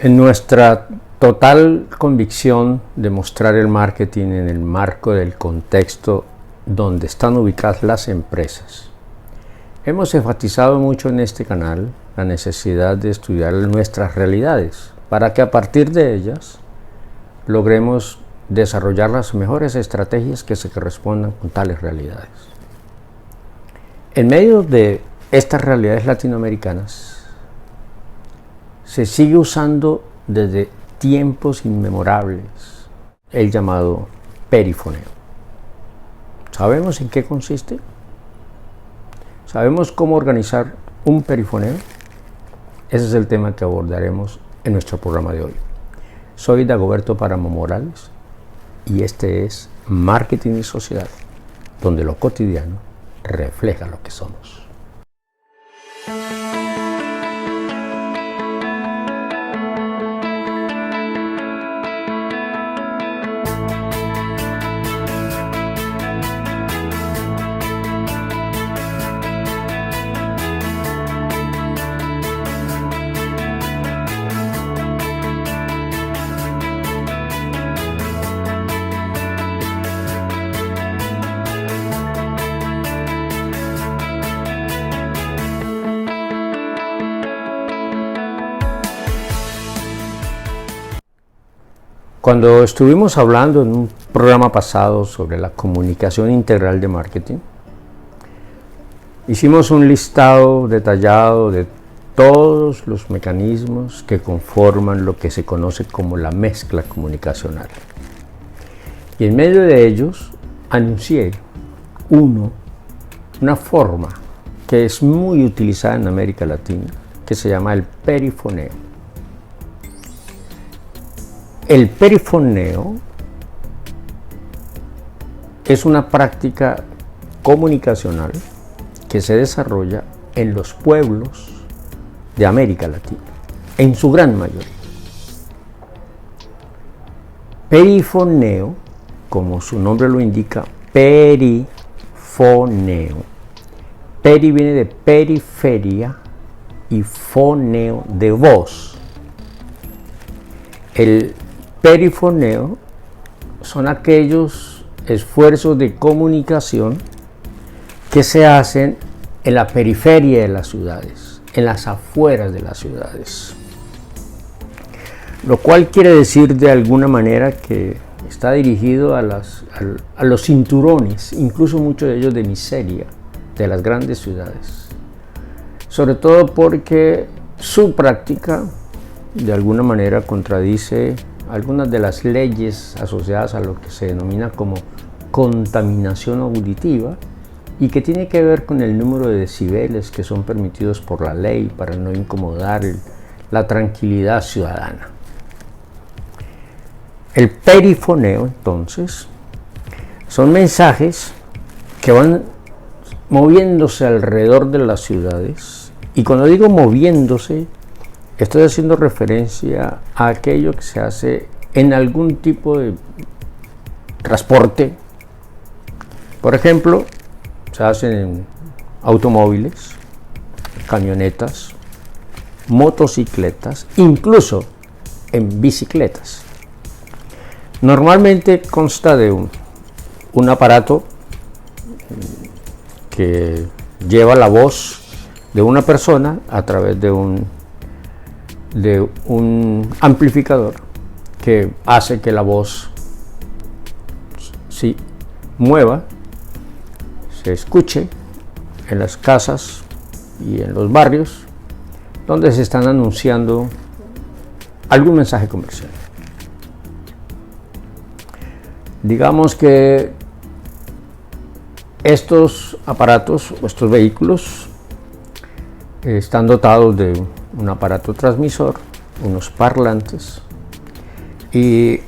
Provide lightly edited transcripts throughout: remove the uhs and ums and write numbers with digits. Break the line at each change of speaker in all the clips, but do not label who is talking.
En nuestra total convicción de mostrar el marketing en el marco del contexto donde están ubicadas las empresas, hemos enfatizado mucho en este canal la necesidad de estudiar nuestras realidades para que a partir de ellas logremos desarrollar las mejores estrategias que se correspondan con tales realidades. En medio de estas realidades latinoamericanas, se sigue usando desde tiempos inmemorables el llamado perifoneo. ¿Sabemos en qué consiste? ¿Sabemos cómo organizar un perifoneo? Ese es el tema que abordaremos en nuestro programa de hoy. Soy Dagoberto Páramo Morales y este es Marketing y Sociedad, donde lo cotidiano refleja lo que somos. Cuando estuvimos hablando en un programa pasado sobre la comunicación integral de marketing, hicimos un listado detallado de todos los mecanismos que conforman lo que se conoce como la mezcla comunicacional. Y en medio de ellos anuncié una forma que es muy utilizada en América Latina, que se llama el perifoneo. El perifoneo es una práctica comunicacional que se desarrolla en los pueblos de América Latina, en su gran mayoría. Perifoneo, como su nombre lo indica, perifoneo. Peri viene de periferia y foneo de voz. El perifoneo son aquellos esfuerzos de comunicación que se hacen en la periferia de las ciudades, en las afueras de las ciudades. Lo cual quiere decir de alguna manera que está dirigido a los cinturones, incluso muchos de ellos de miseria, de las grandes ciudades. Sobre todo porque su práctica de alguna manera contradice algunas de las leyes asociadas a lo que se denomina como contaminación auditiva y que tiene que ver con el número de decibeles que son permitidos por la ley para no incomodar la tranquilidad ciudadana. El perifoneo, entonces, son mensajes que van moviéndose alrededor de las ciudades, y cuando digo moviéndose, estoy haciendo referencia a aquello que se hace en algún tipo de transporte. Por ejemplo, se hacen en automóviles, camionetas, motocicletas, incluso en bicicletas. Normalmente consta de un aparato que lleva la voz de una persona a través de un amplificador que hace que la voz se mueva, se escuche en las casas y en los barrios donde se están anunciando algún mensaje comercial. Digamos que estos aparatos o estos vehículos están dotados de un aparato transmisor, unos parlantes, y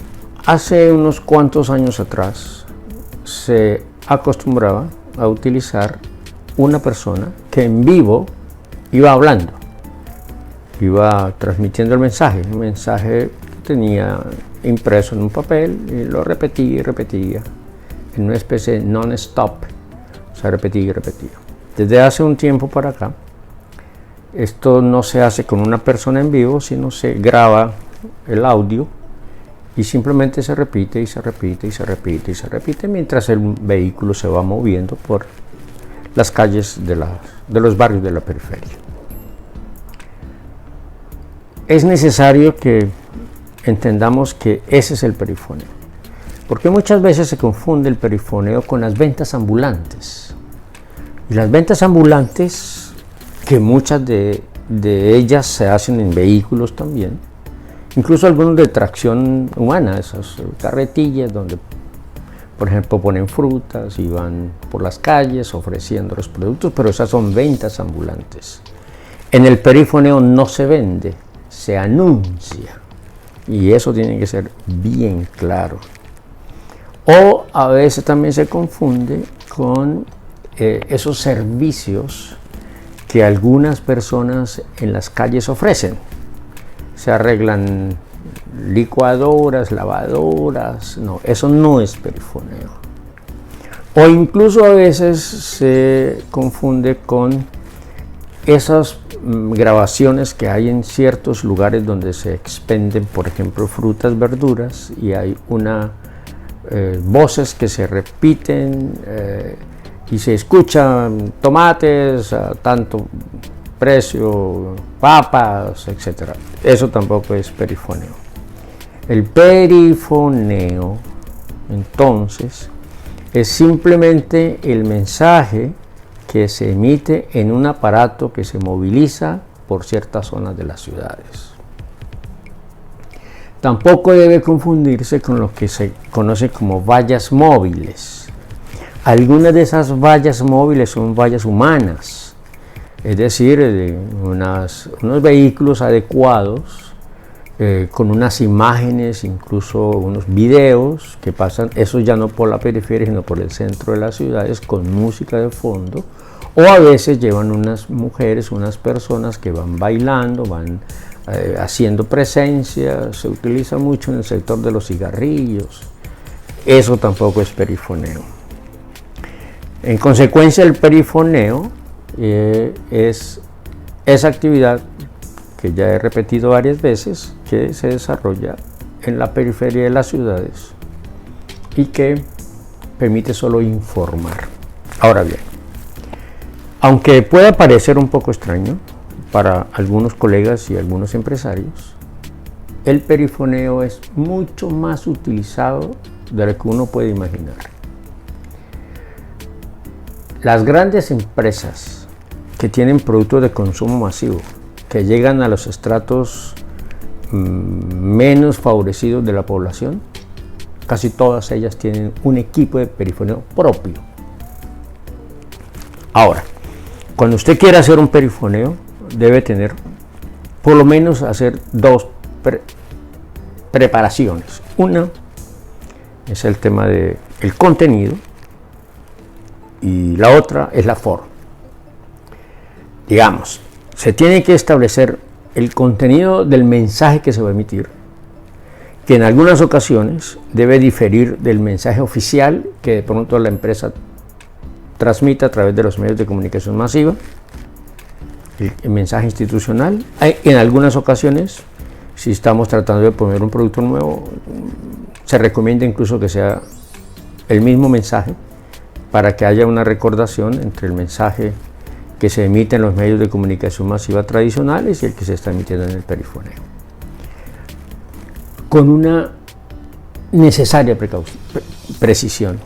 hace unos cuantos años atrás se acostumbraba a utilizar una persona que en vivo iba hablando, iba transmitiendo el mensaje, un mensaje que tenía impreso en un papel y lo repetía y repetía en una especie de non-stop, o sea, repetía y repetía. Desde hace un tiempo para acá Esto no se hace con una persona en vivo, sino se graba el audio y simplemente se repite y se repite y se repite y se repite mientras el vehículo se va moviendo por las calles de los barrios de la periferia. Es necesario que entendamos que ese es el perifoneo, porque muchas veces se confunde el perifoneo con las ventas ambulantes. Y las ventas ambulantes, que muchas de ellas se hacen en vehículos también, incluso algunos de tracción humana, esas carretillas donde, por ejemplo, ponen frutas y van por las calles ofreciendo los productos, pero esas son ventas ambulantes. En el perifoneo no se vende, se anuncia, y eso tiene que ser bien claro. O a veces también se confunde con esos servicios que algunas personas en las calles ofrecen. Se arreglan licuadoras, lavadoras, no, eso no es perifoneo. O incluso a veces se confunde con esas grabaciones que hay en ciertos lugares donde se expenden, por ejemplo, frutas, verduras, y hay voces que se repiten y se escuchan tomates a tanto precio, papas, etc. Eso tampoco es perifoneo. El perifoneo, entonces, es simplemente el mensaje que se emite en un aparato que se moviliza por ciertas zonas de las ciudades. Tampoco debe confundirse con lo que se conoce como vallas móviles. Algunas de esas vallas móviles son vallas humanas, es decir, unos vehículos adecuados, con unas imágenes, incluso unos videos que pasan, eso ya no por la periferia, sino por el centro de las ciudades, con música de fondo, o a veces llevan unas mujeres, unas personas que van bailando, van haciendo presencia. Se utiliza mucho en el sector de los cigarrillos. Eso tampoco es perifoneo. En consecuencia, el perifoneo es esa actividad que ya he repetido varias veces, que se desarrolla en la periferia de las ciudades y que permite solo informar. Ahora bien, aunque pueda parecer un poco extraño para algunos colegas y algunos empresarios, el perifoneo es mucho más utilizado de lo que uno puede imaginar. Las grandes empresas que tienen productos de consumo masivo, que llegan a los estratos menos favorecidos de la población, casi todas ellas tienen un equipo de perifoneo propio. Ahora, cuando usted quiere hacer un perifoneo, debe tener, por lo menos, hacer dos preparaciones. Una es el tema del contenido y la otra es la forma. Digamos, se tiene que establecer el contenido del mensaje que se va a emitir, que en algunas ocasiones debe diferir del mensaje oficial que de pronto la empresa transmite a través de los medios de comunicación masiva, el mensaje institucional. En algunas ocasiones, si estamos tratando de poner un producto nuevo, se recomienda incluso que sea el mismo mensaje para que haya una recordación entre el mensaje que se emite en los medios de comunicación masiva tradicionales y el que se está emitiendo en el perifoneo. Con una necesaria precisión,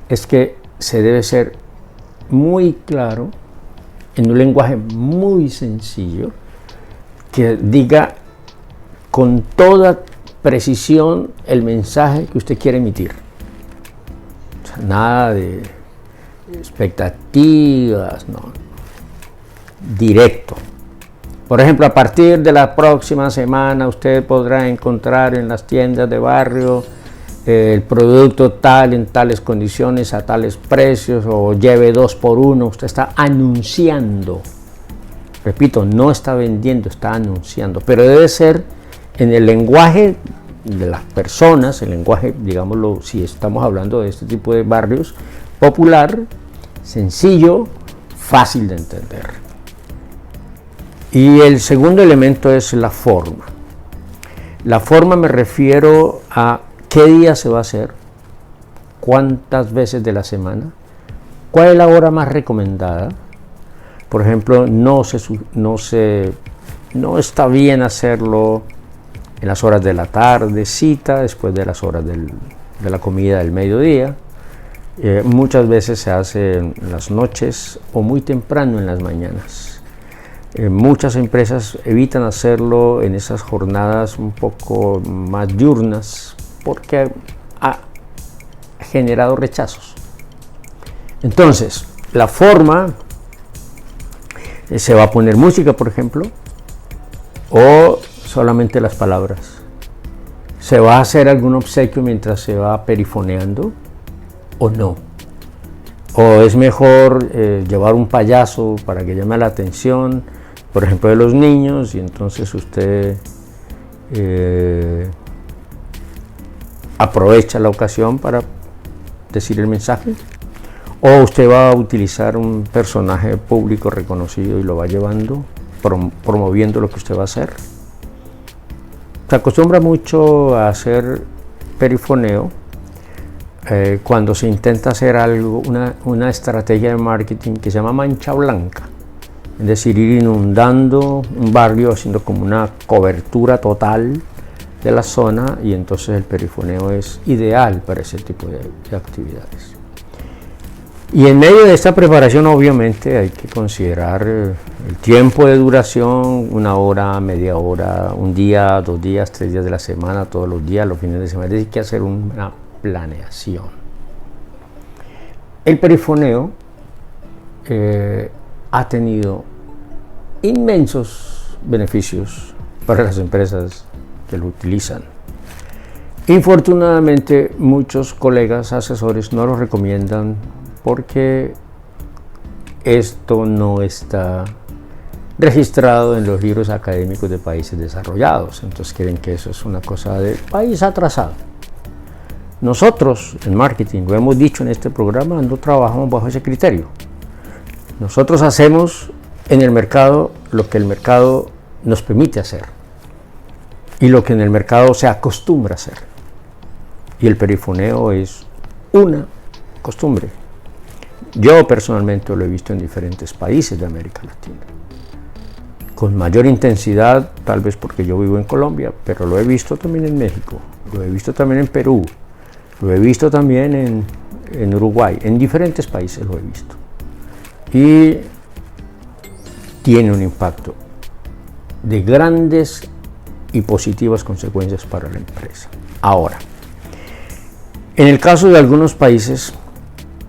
es que se debe ser muy claro, en un lenguaje muy sencillo, que diga con toda precisión el mensaje que usted quiere emitir. O sea, nada de expectativas, no. Directo. Por ejemplo, a partir de la próxima semana usted podrá encontrar en las tiendas de barrio el producto tal en tales condiciones, a tales precios, o lleve 2 por 1. Usted está anunciando. Repito, no está vendiendo, está anunciando. Pero debe ser en el lenguaje de las personas, el lenguaje, digámoslo, si estamos hablando de este tipo de barrios, popular, sencillo, fácil de entender. Y el segundo elemento es la forma. La forma me refiero a qué día se va a hacer, cuántas veces de la semana, cuál es la hora más recomendada. Por ejemplo, no está bien hacerlo en las horas de la tardecita, después de las horas de la comida del mediodía. Muchas veces se hace en las noches o muy temprano en las mañanas. Muchas empresas evitan hacerlo en esas jornadas un poco más diurnas porque ha generado rechazos. Entonces, la forma, se va a poner música, por ejemplo, o solamente las palabras. ¿Se va a hacer algún obsequio mientras se va perifoneando o no? ¿O es mejor llevar un payaso para que llame la atención, por ejemplo, de los niños, y entonces usted aprovecha la ocasión para decir el mensaje? ¿O usted va a utilizar un personaje público reconocido y lo va llevando, promoviendo lo que usted va a hacer? Se acostumbra mucho a hacer perifoneo cuando se intenta hacer algo, una estrategia de marketing que se llama mancha blanca, es decir, ir inundando un barrio haciendo como una cobertura total de la zona, y entonces el perifoneo es ideal para ese tipo de actividades. Y en medio de esta preparación, obviamente, hay que considerar el tiempo de duración, 1 hora, media hora, 1 día, 2 días, 3 días de la semana, todos los días, los fines de semana. Hay que hacer una planeación. El perifoneo ha tenido inmensos beneficios para las empresas que lo utilizan. Infortunadamente, muchos colegas asesores no lo recomiendan porque esto no está registrado en los libros académicos de países desarrollados. Entonces creen que eso es una cosa de país atrasado. Nosotros en marketing, lo hemos dicho en este programa, no trabajamos bajo ese criterio. Nosotros hacemos en el mercado lo que el mercado nos permite hacer y lo que en el mercado se acostumbra a hacer. Y el perifoneo es una costumbre. Yo personalmente lo he visto en diferentes países de América Latina, con mayor intensidad, tal vez porque yo vivo en Colombia, pero lo he visto también en México, lo he visto también en Perú, lo he visto también en Uruguay, en diferentes países lo he visto. Y tiene un impacto de grandes y positivas consecuencias para la empresa. Ahora, en el caso de algunos países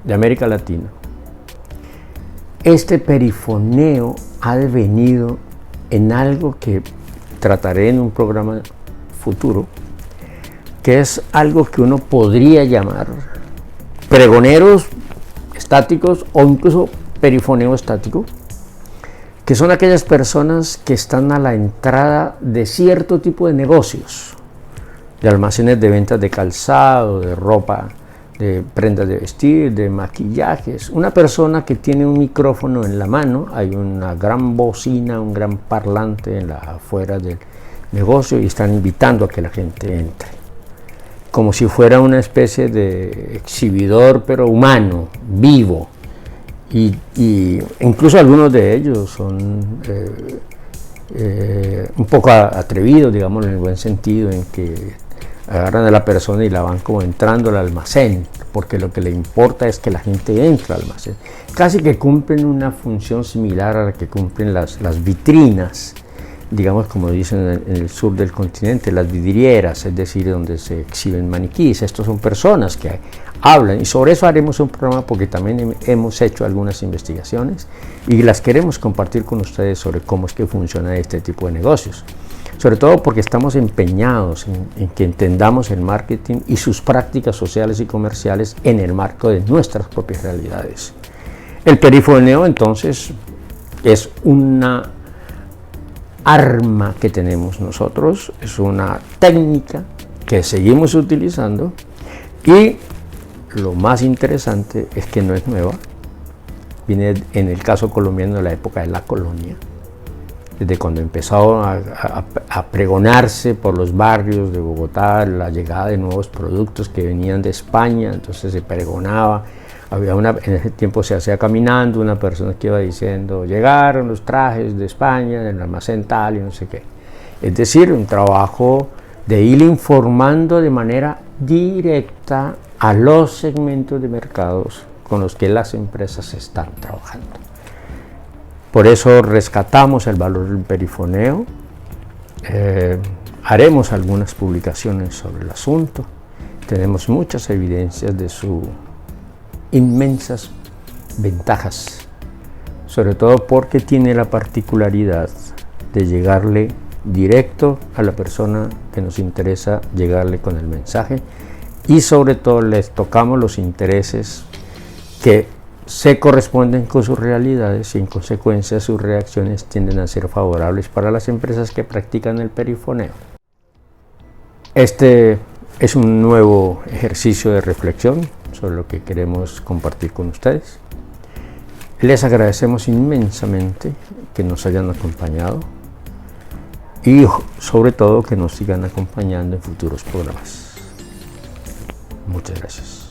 de América Latina, este perifoneo ha devenido en algo que trataré en un programa futuro, que es algo que uno podría llamar pregoneros estáticos o incluso perifoneo estático, que son aquellas personas que están a la entrada de cierto tipo de negocios, de almacenes de ventas de calzado, de ropa, de prendas de vestir, de maquillajes. Una persona que tiene un micrófono en la mano, hay una gran bocina, un gran parlante en la afuera del negocio y están invitando a que la gente entre, como si fuera una especie de exhibidor, pero humano, vivo. Y incluso algunos de ellos son un poco atrevidos, digamos, en el buen sentido, en que agarran a la persona y la van como entrando al almacén, porque lo que le importa es que la gente entre al almacén. Casi que cumplen una función similar a la que cumplen las vitrinas, digamos, como dicen en el sur del continente, las vidrieras, es decir, donde se exhiben maniquíes. Estos son personas que hablan, y sobre eso haremos un programa porque también hemos hecho algunas investigaciones y las queremos compartir con ustedes sobre cómo es que funciona este tipo de negocios. Sobre todo porque estamos empeñados en que entendamos el marketing y sus prácticas sociales y comerciales en el marco de nuestras propias realidades. El perifoneo, entonces, es una arma que tenemos nosotros, es una técnica que seguimos utilizando, y lo más interesante es que no es nueva, viene en el caso colombiano de la época de la colonia. desde cuando empezó a pregonarse por los barrios de Bogotá la llegada de nuevos productos que venían de España, entonces se pregonaba. En ese tiempo se hacía caminando una persona que iba diciendo: llegaron los trajes de España del almacén tal y no sé qué. Es decir, un trabajo de ir informando de manera directa a los segmentos de mercados con los que las empresas están trabajando. Por eso rescatamos el valor del perifoneo, haremos algunas publicaciones sobre el asunto, tenemos muchas evidencias de sus inmensas ventajas, sobre todo porque tiene la particularidad de llegarle directo a la persona que nos interesa llegarle con el mensaje, y sobre todo les tocamos los intereses que se corresponden con sus realidades y en consecuencia sus reacciones tienden a ser favorables para las empresas que practican el perifoneo. Este es un nuevo ejercicio de reflexión sobre lo que queremos compartir con ustedes. Les agradecemos inmensamente que nos hayan acompañado y sobre todo que nos sigan acompañando en futuros programas. Muchas gracias.